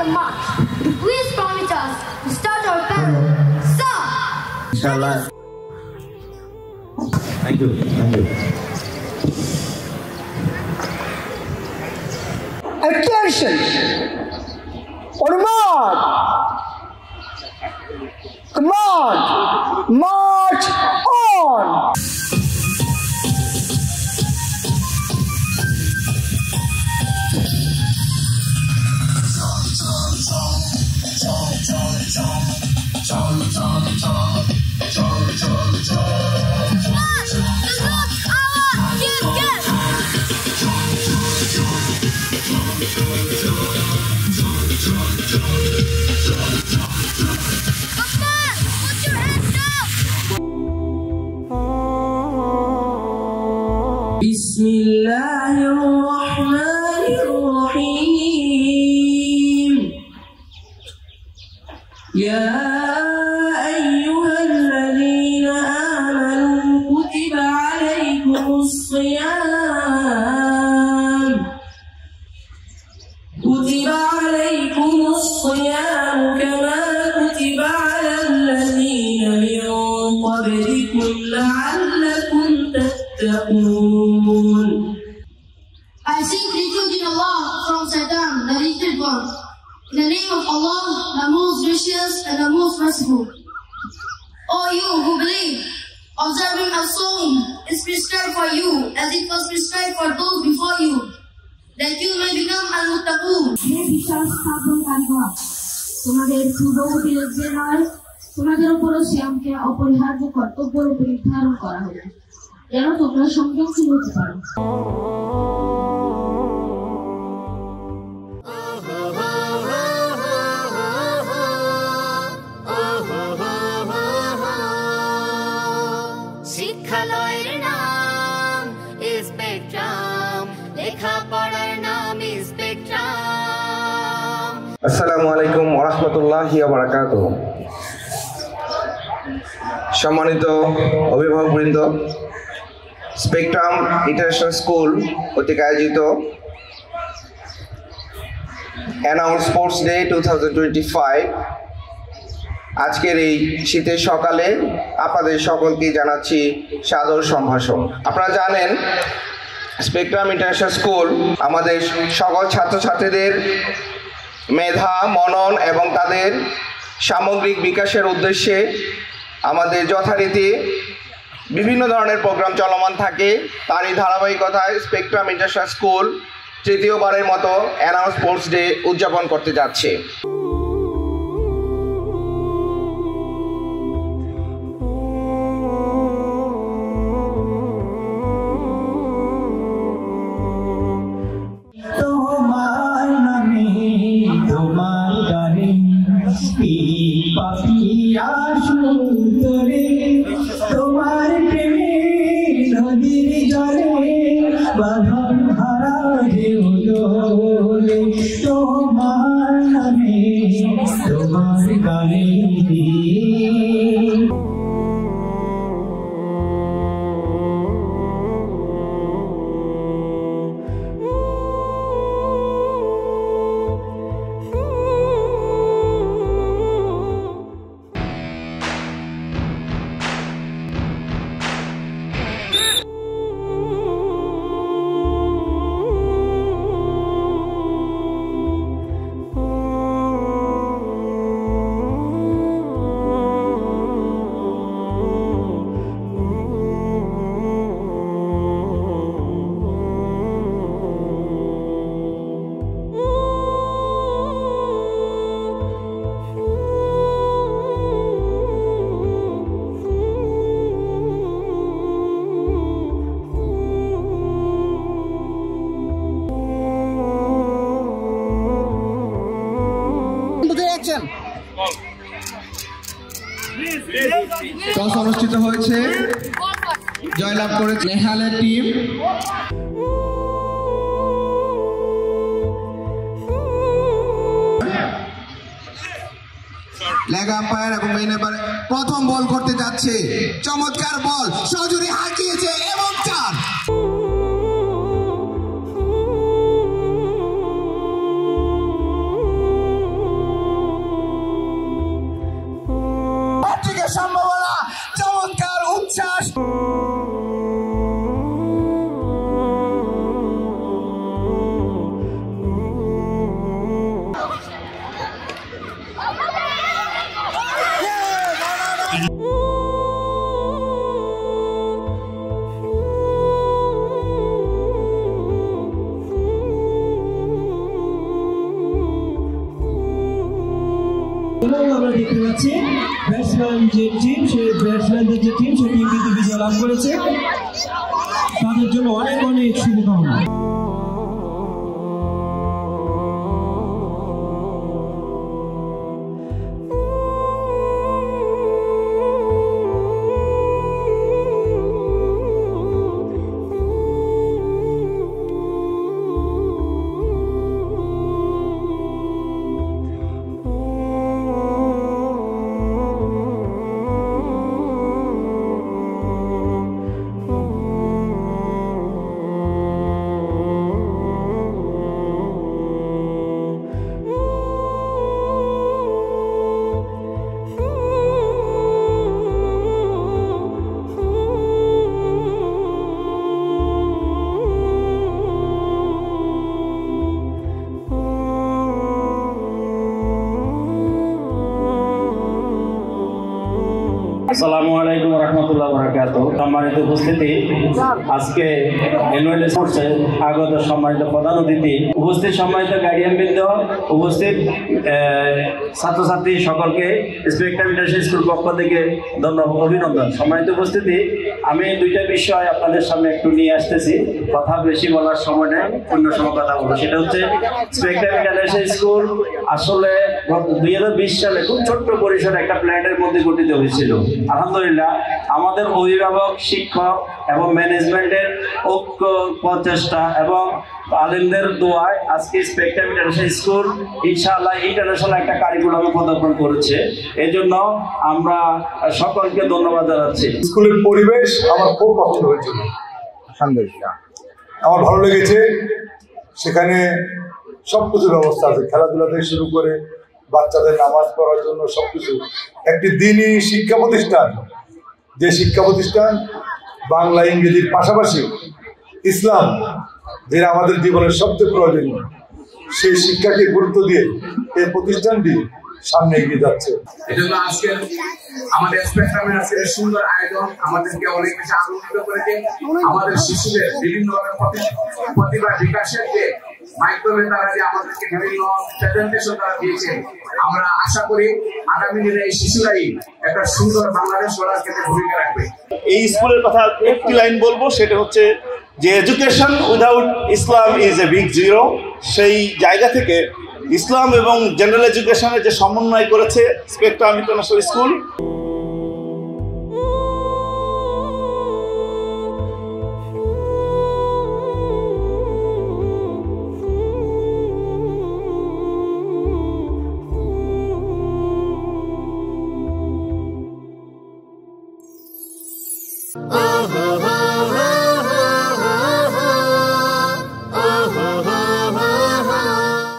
the march. Please permit us to start our parade. Sir! Inshallah. Thank you. Attention! On march! Command! March on! بسم الله الرحمن الرحيم يا أيها الذين آمنوا كتب عليكم الصيام كما كتب على الذين من قبلكم لعلكم تتقون. I seek refuge in Allah from Satan, the wicked one. In the name of Allah, the most gracious and the most merciful. O you who believe, observing a sawm is prescribed for you as it was prescribed for those before you, that you may become al-muttaqun. হে বিশ্বাস স্থাপনকারীগণ, তোমাদের পূর্ববর্তী যে নয়, তোমাদের উপরও সিয়ামকে অপরিহার্য কর্তব্যরূপে নির্ধারণ করা হলো, যেন তোমরা সংযমশীল হতে পারো। শিক্ষালয়ের নাম স্পেকট্রাম, লেখাপড়ার নাম স্পেকট্রাম। আসসালামু আলাইকুম ওয়া রাহমাতুল্লাহি ওয়া বারাকাতুহু। সম্মানিত অভিভাবকবৃন্দ, স্পেকট্রাম ইন্টারন্যাশনাল স্কুল কর্তৃক আয়োজিত অ্যানুয়াল স্পোর্টস ডে 2025 আজকের এই শীতের সকালে আপনাদের সকলকে জানাচ্ছি সাদর সম্ভাষণ। আপনারা জানেন স্পেকট্রাম ইন্টারন্যাশনাল স্কুল আমাদের সকল ছাত্রছাত্রীদের মেধা, মনন এবং তাদের সামগ্রিক বিকাশের উদ্দেশ্যে আমাদের যথারীতি বিভিন্ন ধরনের প্রোগ্রাম চলমান থাকে। তারই ধারাবাহিকতায় স্পেকট্রাম ইন্টারন্যাশনাল স্কুল তৃতীয়বারের মতো অ্যানুয়াল স্পোর্টস ডে উদযাপন করতে যাচ্ছে। তোমার প্রেমে নদীর জলে বাঁধন হারা তোমার নামে তোমার গানে টস অনুষ্ঠিত হয়েছে, জয়লাভ করেছে নেহালের টিম। লেগ আম্পায়ার এবং মেইন আম্পায়ার প্রথম বল করতে যাচ্ছে, চমৎকার বল, সজুরি হাঁকিয়েছে এবং চার। এবং আমরা দেখতে পাচ্ছি ব্যাটসম্যান যে টিম, সেই ব্যাটসম্যানদের যে টিম, সেই টিম কিন্তু বিজয় লাভ করেছে। তাদের জন্য অনেক অনেক শুভকামনা। আসসালামু আলাইকুম রহমতুল্লাহ বরকাত। সম্মানিত উপস্থিতি, আজকে অ্যানুয়াল স্পোর্টসে আগত সম্মানিত প্রধান অতিথি, উপস্থিত সম্মানিত গার্ডিয়ানবৃন্দ, উপস্থিত ছাত্রছাত্রী সকলকে স্পেকট্রাম ইন্টারন্যাশনাল স্কুল পক্ষ থেকে ধন্যবাদ, অভিনন্দন। সম্মানিত উপস্থিতি, আমি দুইটা বিষয় আপনাদের সামনে একটু নিয়ে আসতেছি। কথা বেশি বলার সময় নেই, অন্য সময় কথা বলবো। সেটা হচ্ছে স্পেকট্রাম ইন্টারন্যাশনাল স্কুল আসলে 2020 সালে খুব ছোট্ট পরিসরে একটা প্ল্যানের মধ্যে গঠিত হয়েছিল। আলহামদুলিল্লাহ আমাদের অভিভাবক, শিক্ষক এবং ম্যানেজমেন্টের ঐক্য, প্রচেষ্টা এবং আলেমদের দোয়ায় আজকে স্পেকট্রাম ইন্টারন্যাশনাল স্কুল ইনশাআল্লাহ ইন্টারন্যাশনাল একটা কারিকুলামে পদার্পণ করেছে। এই জন্য আমরা সকলকে ধন্যবাদ জানাচ্ছি। স্কুলের পরিবেশ আমার খুব পছন্দ হয়েছিল, আলহামদুলিল্লাহ আমার ভালো লেগেছে। সেখানে সবকিছু ব্যবস্থা আছে, খেলাধুলা থেকে শুরু করে বাচ্চাদের নামাজ পড়ার জন্য সবকিছু। একটি দিনই শিক্ষা প্রতিষ্ঠান, যে শিক্ষা প্রতিষ্ঠান বাংলা ইংরেজির পাশাপাশি ইসলাম, যেটা আমাদের জীবনের সবচেয়ে প্রয়োজনীয়, সেই শিক্ষাকে গুরুত্ব দিয়ে এই প্রতিষ্ঠানটি সামনে এগিয়ে যাচ্ছে। এজন্য আজকে আমাদের স্পেকট্রামের আজকে সুন্দর আয়োজন আমাদেরকে অনেক বেশি আনন্দিত করেছে। আমাদের শিশুদের বিভিন্ন প্রতিভা বিকাশের যে মাধ্যমে তারা যে আমাদেরকে বিভিন্ন প্রেজেন্টেশন তারা দিয়েছে, আমরা আশা করি আগামী দিনে এই শিশুরাই একটা সুন্দর বাংলাদেশ গড়ার ক্ষেত্রে ভূমিকা রাখবে। এই স্কুলের কথা একটি লাইন বলবো, সেটা হচ্ছে যে education without Islam is a big zero. সেই জায়গা থেকে ইসলাম এবং জেনারেল এডুকেশনের যে সমন্বয় করেছে স্পেকট্রাম ইন্টারন্যাশনাল স্কুল। Oh